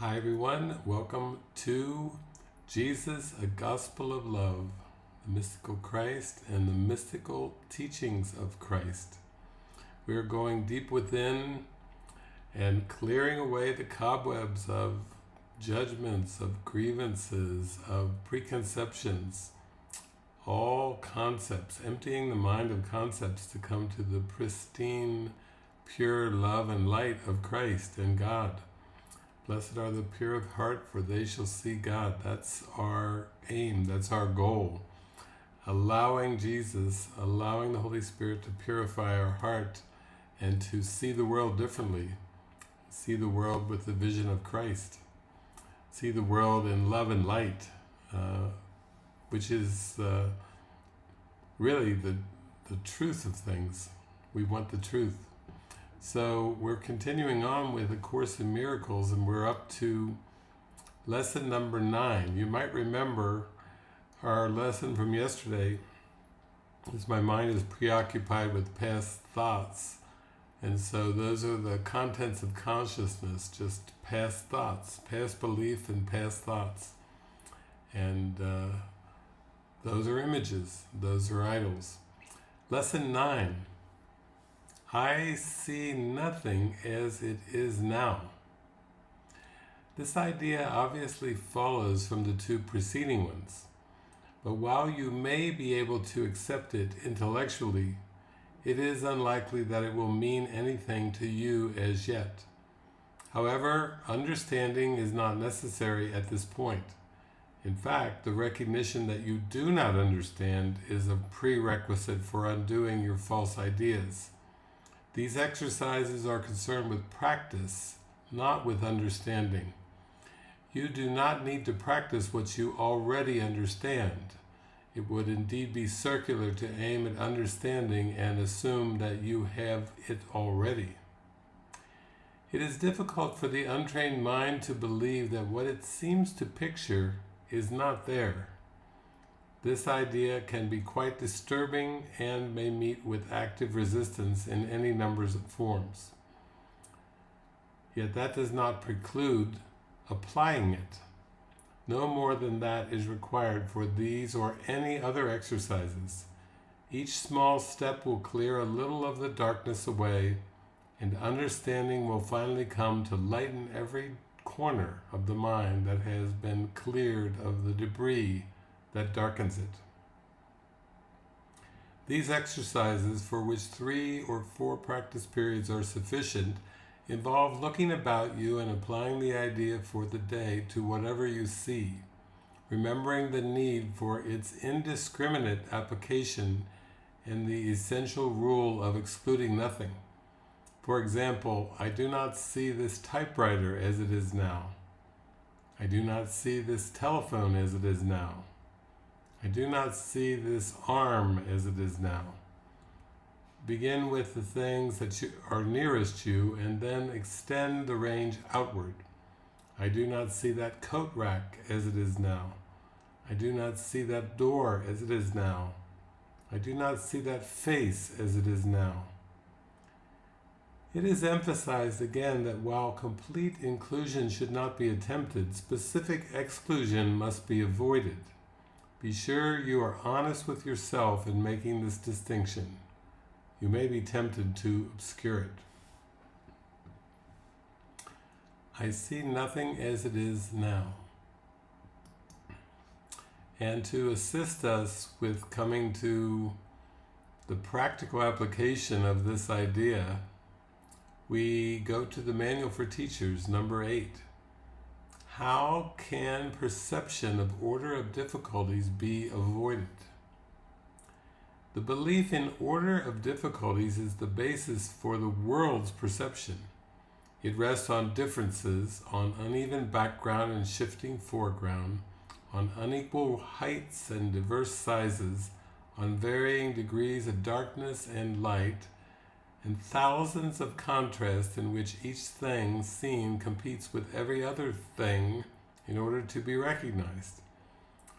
Hi everyone, welcome to Jesus, a Gospel of Love, the mystical Christ and the mystical teachings of Christ. We are going deep within and clearing away the cobwebs of judgments, of grievances, of preconceptions, all concepts, emptying the mind of concepts to come to the pristine, pure love and light of Christ and God. Blessed are the pure of heart, for they shall see God. That's our aim, that's our goal. Allowing Jesus, allowing the Holy Spirit to purify our heart and to see the world differently. See the world with the vision of Christ. See the world in love and light, which is really the truth of things. We want the truth. So we're continuing on with A Course in Miracles, and we're up to lesson number 9. You might remember our lesson from yesterday, as my mind is preoccupied with past thoughts. And so those are the contents of consciousness, just past thoughts, past belief and past thoughts. And those are images, those are idols. Lesson 9. I see nothing as it is now. This idea obviously follows from the two preceding ones, but while you may be able to accept it intellectually, it is unlikely that it will mean anything to you as yet. However, understanding is not necessary at this point. In fact, the recognition that you do not understand is a prerequisite for undoing your false ideas. These exercises are concerned with practice, not with understanding. You do not need to practice what you already understand. It would indeed be circular to aim at understanding and assume that you have it already. It is difficult for the untrained mind to believe that what it seems to picture is not there. This idea can be quite disturbing and may meet with active resistance in any numbers of forms. Yet that does not preclude applying it. No more than that is required for these or any other exercises. Each small step will clear a little of the darkness away, and understanding will finally come to lighten every corner of the mind that has been cleared of the debris that darkens it. These exercises, for which 3 or 4 practice periods are sufficient, involve looking about you and applying the idea for the day to whatever you see, remembering the need for its indiscriminate application and the essential rule of excluding nothing. For example, I do not see this typewriter as it is now. I do not see this telephone as it is now. I do not see this arm as it is now. Begin with the things that are nearest you and then extend the range outward. I do not see that coat rack as it is now. I do not see that door as it is now. I do not see that face as it is now. It is emphasized again that while complete inclusion should not be attempted, specific exclusion must be avoided. Be sure you are honest with yourself in making this distinction. You may be tempted to obscure it. I see nothing as it is now. And to assist us with coming to the practical application of this idea, we go to the Manual for Teachers, number 8. How can perception of order of difficulties be avoided? The belief in order of difficulties is the basis for the world's perception. It rests on differences, on uneven background and shifting foreground, on unequal heights and diverse sizes, on varying degrees of darkness and light, and thousands of contrasts in which each thing seen competes with every other thing in order to be recognized.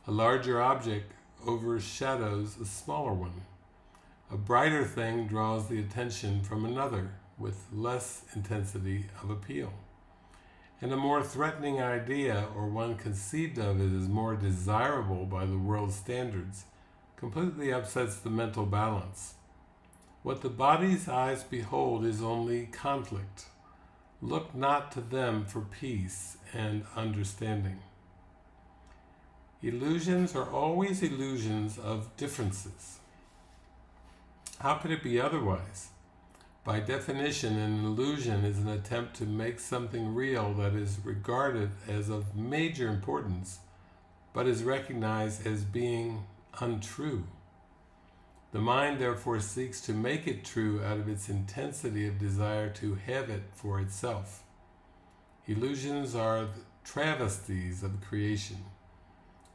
A larger object overshadows a smaller one. A brighter thing draws the attention from another with less intensity of appeal. and a more threatening idea, or one conceived of it as more desirable by the world's standards, completely upsets the mental balance. What the body's eyes behold is only conflict. Look not to them for peace and understanding. Illusions are always illusions of differences. How could it be otherwise? By definition, an illusion is an attempt to make something real that is regarded as of major importance, but is recognized as being untrue. The mind therefore seeks to make it true out of its intensity of desire to have it for itself. Illusions are travesties of creation,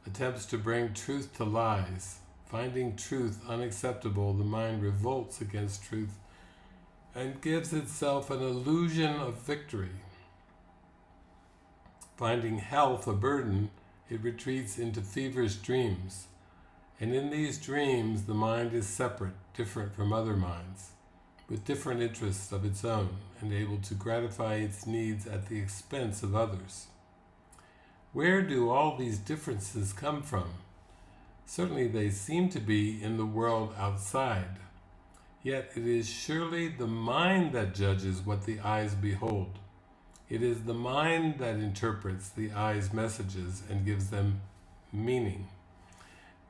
attempts to bring truth to lies. Finding truth unacceptable, the mind revolts against truth and gives itself an illusion of victory. Finding health a burden, it retreats into feverish dreams. And in these dreams, the mind is separate, different from other minds, with different interests of its own, and able to gratify its needs at the expense of others. Where do all these differences come from? Certainly they seem to be in the world outside. Yet it is surely the mind that judges what the eyes behold. It is the mind that interprets the eye's messages and gives them meaning.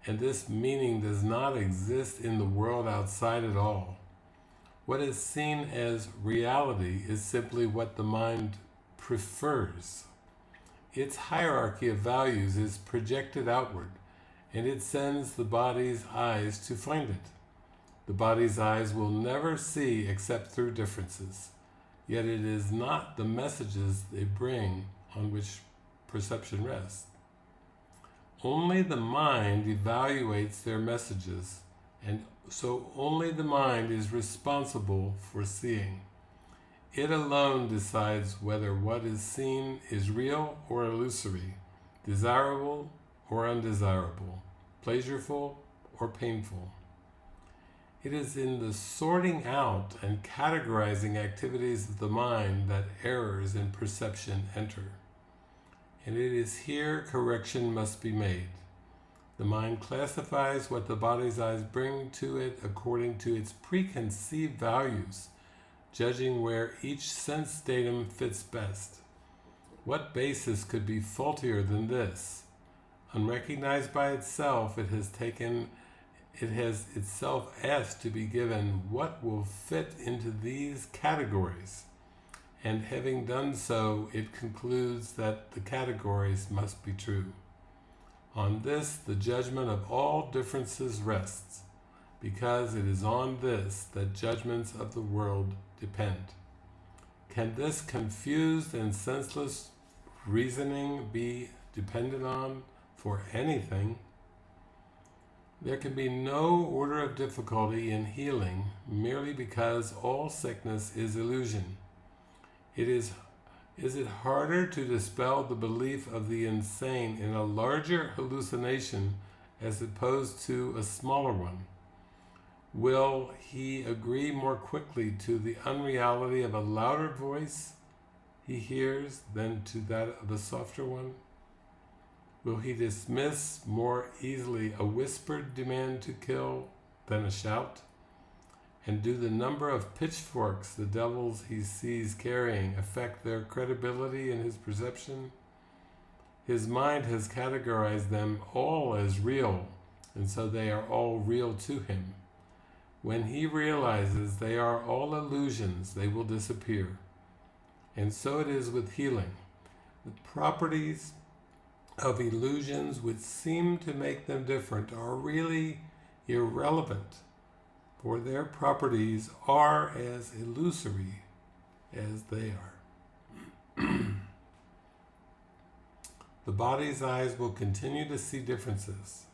And this meaning does not exist in the world outside at all. What is seen as reality is simply what the mind prefers. Its hierarchy of values is projected outward, and it sends the body's eyes to find it. The body's eyes will never see except through differences, yet it is not the messages they bring on which perception rests. Only the mind evaluates their messages, and so only the mind is responsible for seeing. It alone decides whether what is seen is real or illusory, desirable or undesirable, pleasureful or painful. It is in the sorting out and categorizing activities of the mind that errors in perception enter. And it is here correction must be made. The mind classifies what the body's eyes bring to it according to its preconceived values, judging where each sense datum fits best. What basis could be faultier than this? Unrecognized by itself, it has itself asked to be given what will fit into these categories. And having done so, it concludes that the categories must be true. On this, the judgment of all differences rests, because it is on this that judgments of the world depend. Can this confused and senseless reasoning be depended on for anything? There can be no order of difficulty in healing merely because all sickness is illusion. Is it harder to dispel the belief of the insane in a larger hallucination as opposed to a smaller one? Will he agree more quickly to the unreality of a louder voice he hears than to that of a softer one? Will he dismiss more easily a whispered demand to kill than a shout? And do the number of pitchforks the devils he sees carrying affect their credibility in his perception? His mind has categorized them all as real, and so they are all real to him. When he realizes they are all illusions, they will disappear. And so it is with healing. The properties of illusions which seem to make them different are really irrelevant, for their properties are as illusory as they are. The body's eyes will continue to see differences,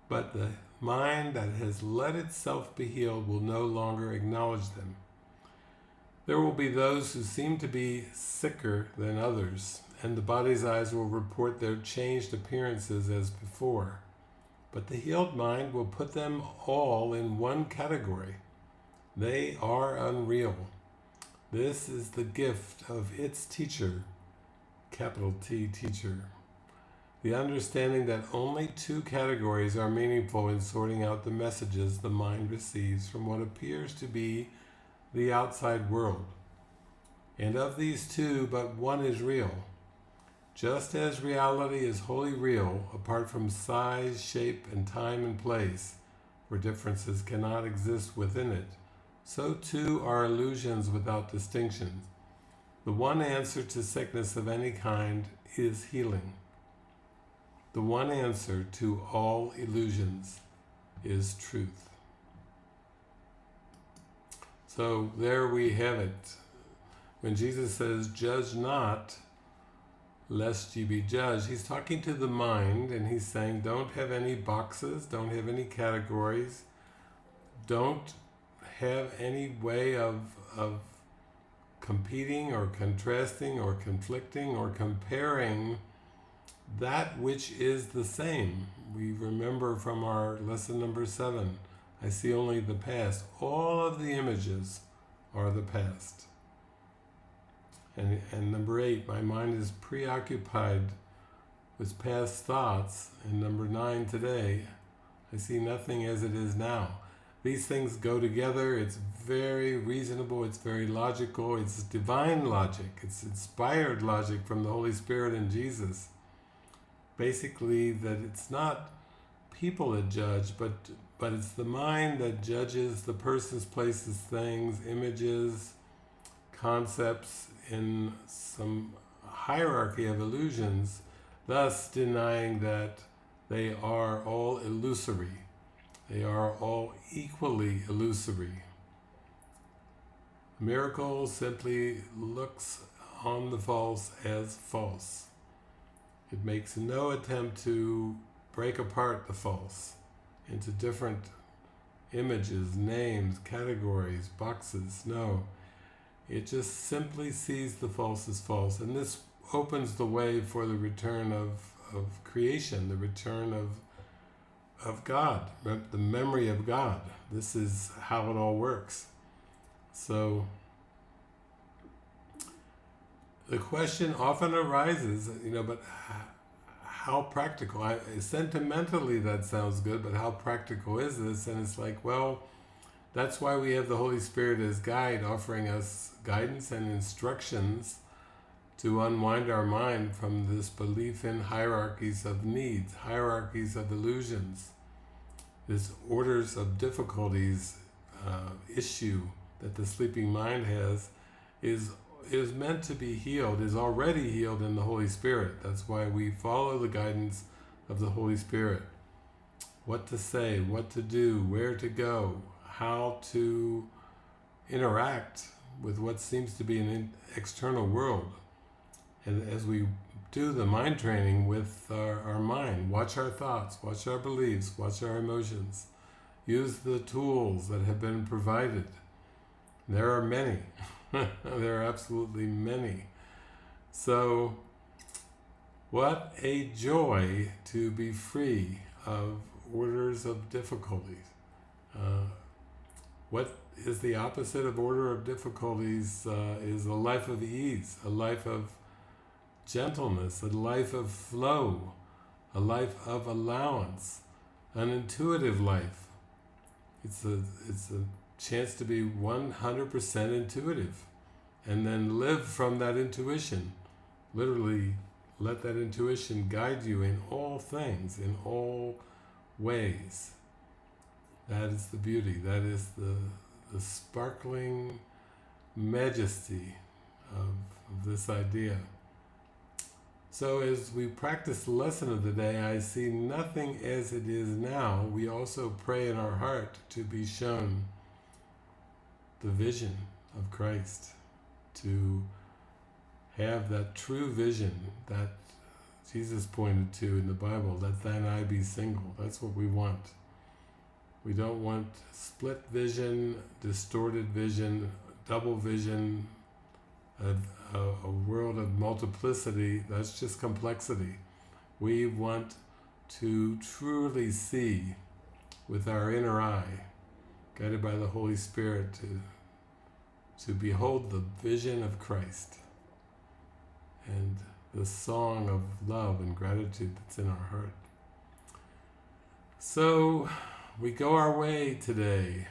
but the mind that has let itself be healed will no longer acknowledge them. There will be those who seem to be sicker than others, and the body's eyes will report their changed appearances as before. But the healed mind will put them all in one category. They are unreal. This is the gift of its teacher, capital T teacher. The understanding that only two categories are meaningful in sorting out the messages the mind receives from what appears to be the outside world. And of these two, but one is real. Just as reality is wholly real, apart from size, shape, and time and place, where differences cannot exist within it, so too are illusions without distinctions. The one answer to sickness of any kind is healing. The one answer to all illusions is truth. So there we have it. When Jesus says, "Judge not, lest ye be judged," he's talking to the mind, and he's saying, don't have any boxes, don't have any categories, don't have any way of competing or contrasting or conflicting or comparing that which is the same. We remember from our lesson number 7, I see only the past. All of the images are the past. And number 8, my mind is preoccupied with past thoughts. And number 9 today, I see nothing as it is now. These things go together. It's very reasonable, it's very logical, it's divine logic, it's inspired logic from the Holy Spirit and Jesus. Basically, that it's not people that judge, but it's the mind that judges the persons, places, things, images, concepts in some hierarchy of illusions, thus denying that they are all illusory. They are all equally illusory. Miracle simply looks on the false as false. It makes no attempt to break apart the false into different images, names, categories, boxes. No. It just simply sees the false as false. And this opens the way for the return of creation, the return of God, the memory of God. This is how it all works. So the question often arises, but how practical? Sentimentally that sounds good, but how practical is this? And it's like, well, that's why we have the Holy Spirit as guide, offering us guidance and instructions to unwind our mind from this belief in hierarchies of needs, hierarchies of illusions. This orders of difficulties issue that the sleeping mind has is meant to be healed, is already healed in the Holy Spirit. That's why we follow the guidance of the Holy Spirit. What to say, what to do, where to go, how to interact with what seems to be an external world. And as we do the mind training with our mind, watch our thoughts, watch our beliefs, watch our emotions, use the tools that have been provided. There are many. There are absolutely many. So, what a joy to be free of orders of difficulties. What is the opposite of order of difficulties? Is a life of ease, a life of gentleness, a life of flow, a life of allowance, an intuitive life. It's a chance to be 100% intuitive, and then live from that intuition. Literally, let that intuition guide you in all things, in all ways. That is the beauty. That is the sparkling majesty of this idea. So as we practice the lesson of the day, I see nothing as it is now. We also pray in our heart to be shown the vision of Christ, to have that true vision that Jesus pointed to in the Bible, let thine eye be single. That's what we want. We don't want split vision, distorted vision, double vision, a world of multiplicity. That's just complexity. We want to truly see with our inner eye, guided by the Holy Spirit, to behold the vision of Christ. And the song of love and gratitude that's in our heart. So we go our way today,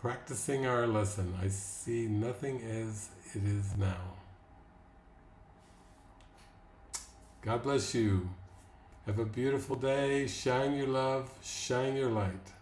practicing our lesson. I see nothing as it is now. God bless you. Have a beautiful day. Shine your love. Shine your light.